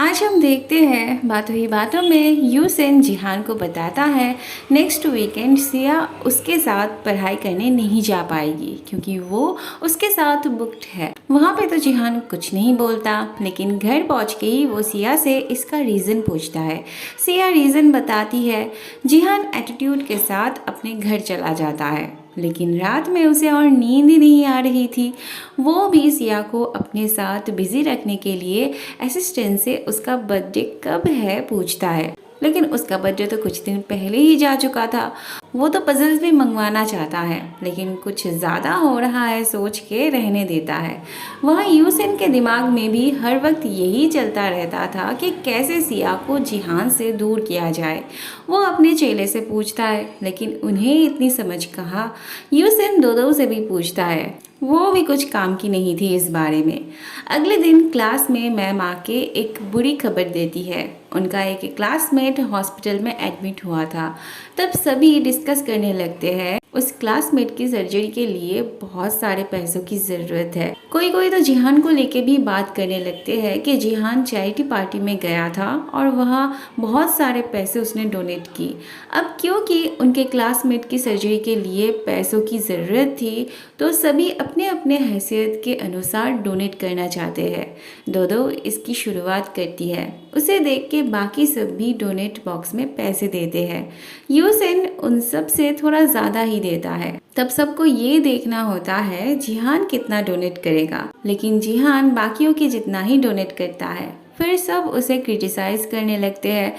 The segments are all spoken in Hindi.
आज हम देखते हैं बातों ही बातों में यूसेन जिहान को बताता है नेक्स्ट वीकेंड सिया उसके साथ पढ़ाई करने नहीं जा पाएगी क्योंकि वो उसके साथ बुक्ड है। वहाँ पे तो जिहान कुछ नहीं बोलता, लेकिन घर पहुँच के ही वो सिया से इसका रीज़न पूछता है। सिया रीज़न बताती है। जिहान एटीट्यूड के साथ अपने घर चला जाता है, लेकिन रात में उसे और नींद ही नहीं आ रही थी। वो भी सिया को अपने साथ बिजी रखने के लिए असिस्टेंट से उसका बर्थडे कब है पूछता है, लेकिन उसका बर्थडे तो कुछ दिन पहले ही जा चुका था। वो तो पजल्स भी मंगवाना चाहता है, लेकिन कुछ ज़्यादा हो रहा है सोच के रहने देता है। वहाँ यूसेन के दिमाग में भी हर वक्त यही चलता रहता था कि कैसे सिया को जिहान से दूर किया जाए। वो अपने चेले से पूछता है, लेकिन उन्हें इतनी समझ कहाँ। यूसेन दोदो से भी पूछता है, वो भी कुछ काम की नहीं थी इस बारे में। अगले दिन क्लास में मैम आके एक बुरी खबर देती है। उनका एक क्लासमेट हॉस्पिटल में एडमिट हुआ था। तब सभी डिस्कस करने लगते हैं उस क्लासमेट की सर्जरी के लिए बहुत सारे पैसों की ज़रूरत है। कोई कोई तो जिहान को लेके भी बात करने लगते हैं कि जिहान चैरिटी पार्टी में गया था और वहाँ बहुत सारे पैसे उसने डोनेट की। अब क्योंकि उनके क्लासमेट की सर्जरी के लिए पैसों की ज़रूरत थी, तो सभी अपने अपने हैसियत के अनुसार डोनेट करना चाहते हैं। दोदो इसकी शुरुआत करती है। उसे देख के बाकी सब भी डोनेट बॉक्स में पैसे देते हैं। यूसेन उन सब से थोड़ा ज़्यादा ही देता है। तब सबको ये देखना होता है जिहान कितना डोनेट करेगा, लेकिन जिहान बाकियों की जितना ही डोनेट करता है। फिर सब उसे क्रिटिसाइज करने लगते हैं।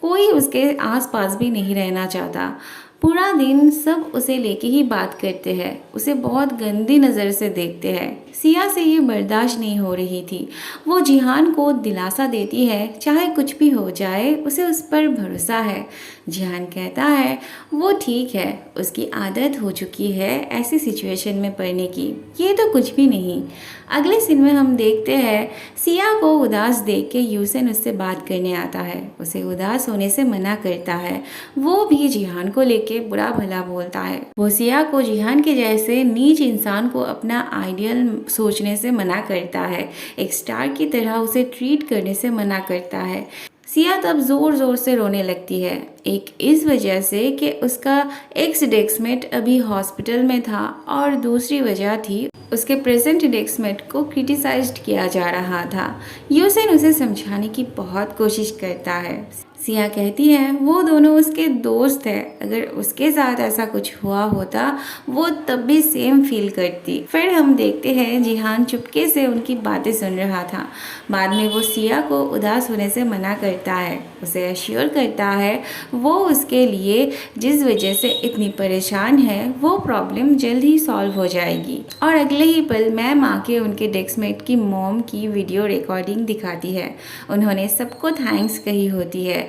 कोई उसके आसपास भी नहीं रहना चाहता। पूरा दिन सब उसे लेके ही बात करते हैं, उसे बहुत गंदी नज़र से देखते हैं। सिया से ये बर्दाश्त नहीं हो रही थी। वो जिहान को दिलासा देती है, चाहे कुछ भी हो जाए उसे उस पर भरोसा है। जिहान कहता है वो ठीक है, उसकी आदत हो चुकी है ऐसी सिचुएशन में पड़ने की, ये तो कुछ भी नहीं। अगले सीन में हम देखते हैं सिया को उदास देख के यूसेन उससे बात करने आता है। उसे उदास होने से मना करता है। वो भी जिहान को लेके बुरा भला बोलता है। वो सिया को जिहान के जैसे नीच इंसान को अपना आइडियल सोचने से मना करता है, एक स्टार की तरह उसे ट्रीट करने से मना करता है। सिया तब जोर जोर से रोने लगती है, एक इस वजह से कि उसका एक्स डेस्कमेट अभी हॉस्पिटल में था, और दूसरी वजह थी उसके प्रेजेंट डेस्कमेट को क्रिटिसाइज्ड किया जा रहा था। यूसेन उसे समझाने की बहुत कोशिश करता है। सिया कहती है वो दोनों उसके दोस्त हैं, अगर उसके साथ ऐसा कुछ हुआ होता वो तब भी सेम फील करती। फिर हम देखते हैं जिहान चुपके से उनकी बातें सुन रहा था। बाद में वो सिया को उदास होने से मना करता है, उसे एश्योर करता है वो उसके लिए जिस वजह से इतनी परेशान है वो प्रॉब्लम जल्द ही सॉल्व हो जाएगी। और अगले ही पल मैम आके उनके डेस्कमेट की मॉम की वीडियो रिकॉर्डिंग दिखाती है। उन्होंने सबको थैंक्स कही होती है,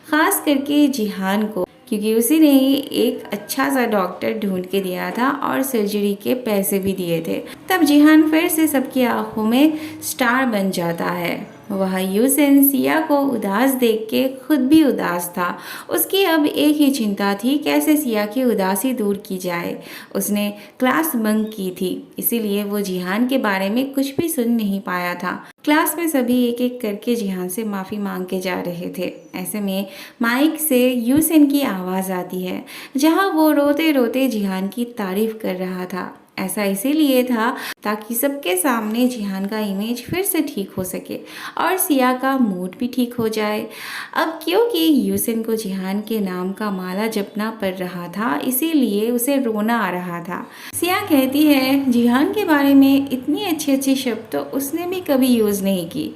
खास करके जिहान को, क्योंकि उसी ने ही एक अच्छा सा डॉक्टर ढूंढ के दिया था और सर्जरी के पैसे भी दिए थे। तब जिहान फिर से सबकी आंखों में स्टार बन जाता है। वह यूसेन सिया को उदास देख के खुद भी उदास था। उसकी अब एक ही चिंता थी, कैसे सिया की उदासी दूर की जाए। उसने क्लास बंक की थी, इसीलिए वो जिहान के बारे में कुछ भी सुन नहीं पाया था। क्लास में सभी एक एक करके जिहान से माफ़ी मांग के जा रहे थे। ऐसे में माइक से यूसेन की आवाज़ आती है, जहां वो रोते रोते जिहान की तारीफ कर रहा था। ऐसा इसीलिए था ताकि सबके सामने जिहान का इमेज फिर से ठीक हो सके और सिया का मूड भी ठीक हो जाए। अब क्योंकि यूसेन को जिहान के नाम का माला जपना पड़ रहा था, इसीलिए उसे रोना आ रहा था। सिया कहती है जिहान के बारे में इतनी अच्छी अच्छी शब्द तो उसने भी कभी यूज़ नहीं की।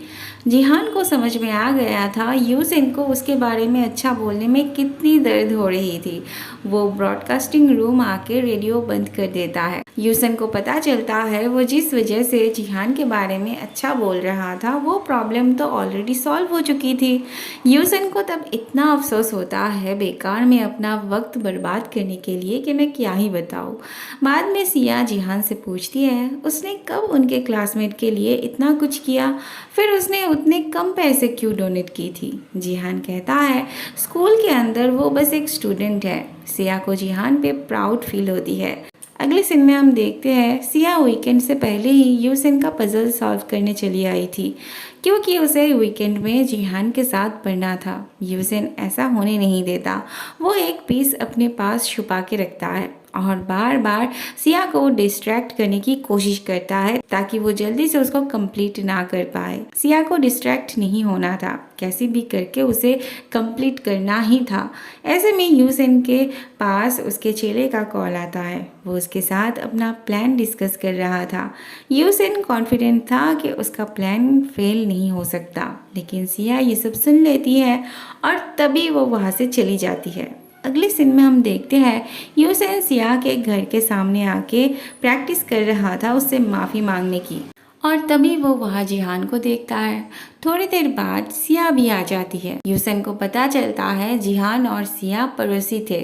जिहान को समझ में आ गया था यूसेन को उसके बारे में अच्छा बोलने में कितनी दर्द हो रही थी। वो ब्रॉडकास्टिंग रूम आके रेडियो बंद कर देता है। यूसेन को पता चलता है वो जिस वजह से जिहान के बारे में अच्छा बोल रहा था वो प्रॉब्लम तो ऑलरेडी सॉल्व हो चुकी थी। यूसेन को तब इतना अफसोस होता है बेकार में अपना वक्त बर्बाद करने के लिए कि मैं क्या ही बताऊँ। बाद में सिया जिहान से पूछती है उसने कब उनके क्लासमेट के लिए इतना कुछ किया, फिर उसने उतने कम पैसे क्यों डोनेट की थी। जिहान कहता है स्कूल के अंदर वो बस एक स्टूडेंट है। सिया को जिहान पे प्राउड फील होती है। अगले सीन में हम देखते हैं सिया वीकेंड से पहले ही यूसन का पजल सॉल्व करने चली आई थी, क्योंकि उसे वीकेंड में जिहान के साथ पढ़ना था। यूसन ऐसा होने नहीं देता। वो एक पीस अपने पास छुपा के रखता है और बार बार सिया को डिस्ट्रैक्ट करने की कोशिश करता है ताकि वो जल्दी से उसको कंप्लीट ना कर पाए। सिया को डिस्ट्रैक्ट नहीं होना था, कैसे भी करके उसे कंप्लीट करना ही था। ऐसे में यूसन के पास उसके चेले का कॉल आता है। वो उसके साथ अपना प्लान डिस्कस कर रहा था। यूसन कॉन्फिडेंट था कि उसका प्लान फेल नहीं हो सकता, लेकिन सिया ये सब सुन लेती है और तभी वो वहाँ से चली जाती है। अगले सीन में हम देखते हैं यूसन सिया के घर के सामने आके प्रैक्टिस कर रहा था उससे माफ़ी मांगने की, और तभी वो वहाँ जिहान को देखता है। थोड़ी देर बाद सिया भी आ जाती है। यूसन को पता चलता है जिहान और सिया पड़ोसी थे।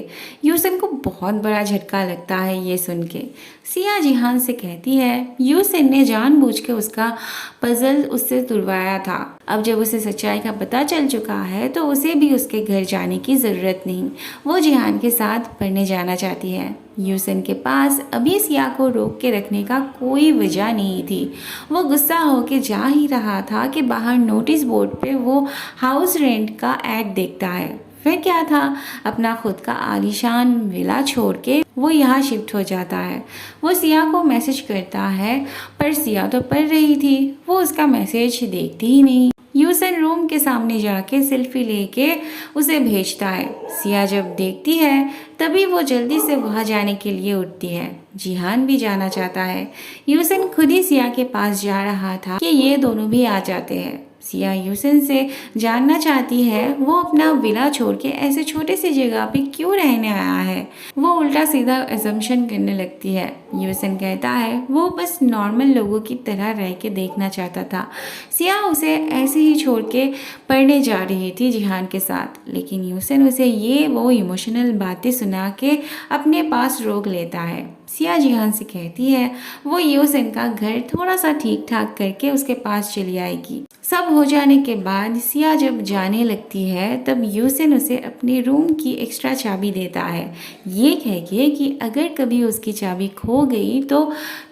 यूसन को बहुत बड़ा झटका लगता है ये सुन के। सिया जिहान से कहती है यूसन ने जानबूझ के उसका पजल उससे तुड़वाया था। अब जब उसे सच्चाई का पता चल चुका है तो उसे भी उसके घर जाने की ज़रूरत नहीं। वो जिहान के साथ पढ़ने जाना चाहती है। यूसन के पास अभी सिया को रोक के रखने का कोई वजह नहीं थी। वो गुस्सा होके जा ही रहा था कि बाहर नोटिस बोर्ड पे वो हाउस रेंट का ऐड देखता है। फिर क्या था, अपना खुद का आलीशान विला छोड़ के वो यहाँ शिफ्ट हो जाता है। वो सिया को मैसेज करता है, पर सिया तो पढ़ रही थी। वो उसका मैसेज देखती ही नहीं। यूसन रूम के सामने जाके सेल्फी लेके उसे भेजता है। सिया जब देखती है तभी वो जल्दी से वहाँ जाने के लिए उठती है। जिहान भी जाना चाहता है। यूसन खुद ही सिया के पास जा रहा था कि ये दोनों भी आ जाते हैं। सिया यूसन से जानना चाहती है वो अपना विला छोड़ के ऐसे छोटे से जगह पे क्यों रहने आया है। वो उल्टा सीधा अजम्पशन करने लगती है। यूसन कहता है वो बस नॉर्मल लोगों की तरह रह के देखना चाहता था। सिया उसे ऐसे ही छोड़ के पढ़ने जा रही थी जिहान के साथ, लेकिन यूसन उसे ये वो इमोशनल बातें सुना के अपने पास रोक लेता है। सिया जिहान से कहती है वो यूसन का घर थोड़ा सा ठीक ठाक करके उसके पास चली आएगी। सब हो जाने के बाद सिया जब जाने लगती है तब यूसन उसे अपने रूम की एक्स्ट्रा चाबी देता है, ये कह के कि अगर कभी उसकी चाबी खो गई तो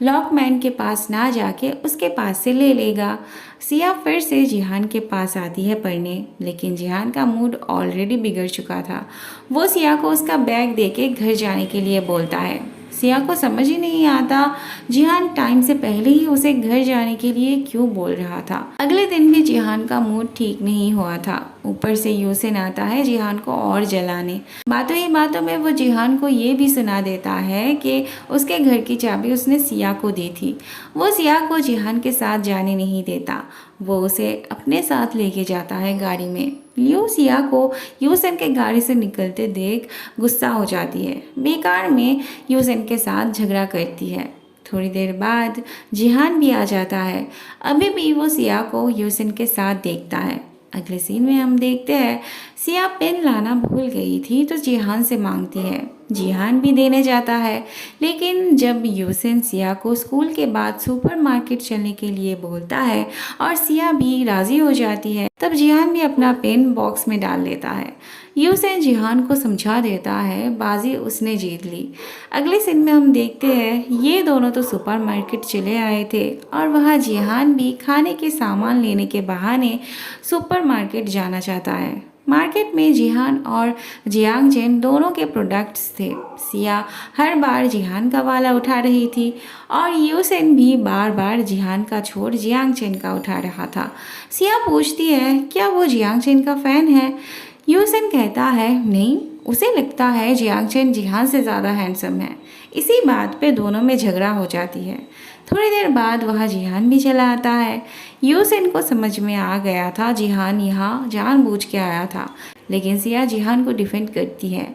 लॉकमैन के पास ना जाके उसके पास से ले लेगा। सिया फिर से जिहान के पास आती है पढ़ने, लेकिन जिहान का मूड ऑलरेडी बिगड़ चुका था। वो सिया को उसका बैग देके घर जाने के लिए बोलता है। सिया को समझ ही नहीं आता जिहान टाइम से पहले ही उसे घर जाने के लिए क्यों बोल रहा था। अगले दिन भी जिहान का मूड ठीक नहीं हुआ था। ऊपर से यूसन आता है जिहान को और जलाने। बातों ही बातों में वो जिहान को ये भी सुना देता है कि उसके घर की चाबी उसने सिया को दी थी। वो सिया को जिहान के साथ जाने नहीं देता। वो उसे अपने साथ लेके जाता है गाड़ी में। लियो सिया को यूसन के गाड़ी से निकलते देख गुस्सा हो जाती है। बेकार में यूसन के साथ झगड़ा करती है। थोड़ी देर बाद जिहान भी आ जाता है। अभी भी वो सिया को यूसन के साथ देखता है। अगले सीन में हम देखते हैं सिया पेन लाना भूल गई थी तो जिहान से मांगती है। जिहान भी देने जाता है, लेकिन जब यूसन सिया को स्कूल के बाद सुपरमार्केट चलने के लिए बोलता है और सिया भी राजी हो जाती है तब जिहान भी अपना पेन बॉक्स में डाल लेता है। यूसन जिहान को समझा देता है बाजी उसने जीत ली। अगले सीन में हम देखते हैं ये दोनों तो सुपरमार्केट चले आए थे और वहाँ जिहान भी खाने के सामान लेने के बहाने सुपरमार्केट जाना चाहता है। मार्केट में जिहान और जियांग चेन दोनों के प्रोडक्ट्स थे। सिया हर बार जिहान का वाला उठा रही थी और यूसन भी बार बार जिहान का छोड़ जियांग चेन का उठा रहा था। सिया पूछती है क्या वो जियांग चेन का फ़ैन है। यूसन कहता है नहीं, उसे लगता है जियांग चेन जिहान से ज़्यादा हैंडसम है। इसी बात पे दोनों में झगड़ा हो जाती है। थोड़ी देर बाद वहाँ जिहान भी चला आता है। यूसन को समझ में आ गया था जिहान यहाँ जानबूझ के आया था, लेकिन सिया जिहान को डिफेंड करती है।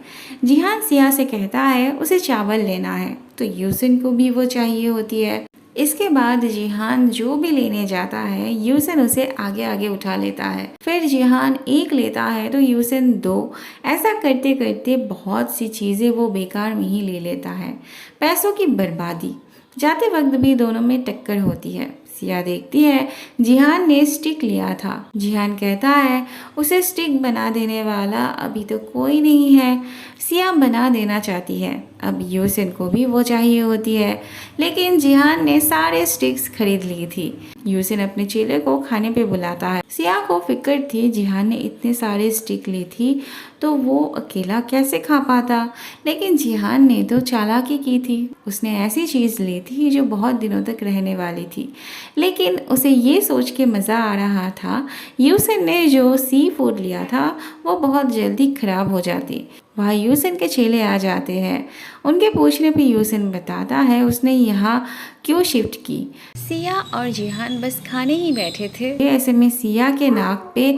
जिहान सिया से कहता है उसे चावल लेना है, तो यूसन को भी वो चाहिए होती है। इसके बाद जिहान जो भी लेने जाता है यूसन उसे आगे आगे उठा लेता है। फिर जिहान एक लेता है तो यूसन दो। ऐसा करते करते बहुत सी चीज़ें वो बेकार में ही ले लेता है। पैसों की बर्बादी। जाते वक्त भी दोनों में टक्कर होती है। सिया देखती है जिहान ने स्टिक लिया था। जिहान कहता है उसे स्टिक बना देने वाला अभी तो कोई नहीं है। सिया बना देना चाहती है। अब यूसिन को भी वो चाहिए होती है, लेकिन जिहान ने सारे स्टिक्स खरीद ली थी। यूसिन अपने चेले को खाने पे बुलाता है। सिया को फिक्र थी जिहान ने इतने सारे स्टिक ली थी तो वो अकेला कैसे खा पाता, लेकिन जिहान ने तो चालाकी की थी। उसने ऐसी चीज़ ली थी जो बहुत दिनों तक रहने वाली थी, लेकिन उसे ये सोच के मज़ा आ रहा था यूसिन ने जो सी फूड लिया था वो बहुत जल्दी खराब हो जाती। वहाँ यूसिन के चेले आ जाते हैं। उनके पूछने पे यूसिन बताता है उसने यहाँ क्यों शिफ्ट की। सिया और जिहान बस खाने ही बैठे थे। ऐसे में सिया के नाक पे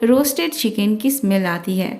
रोस्टेड चिकन की स्मेल आती है।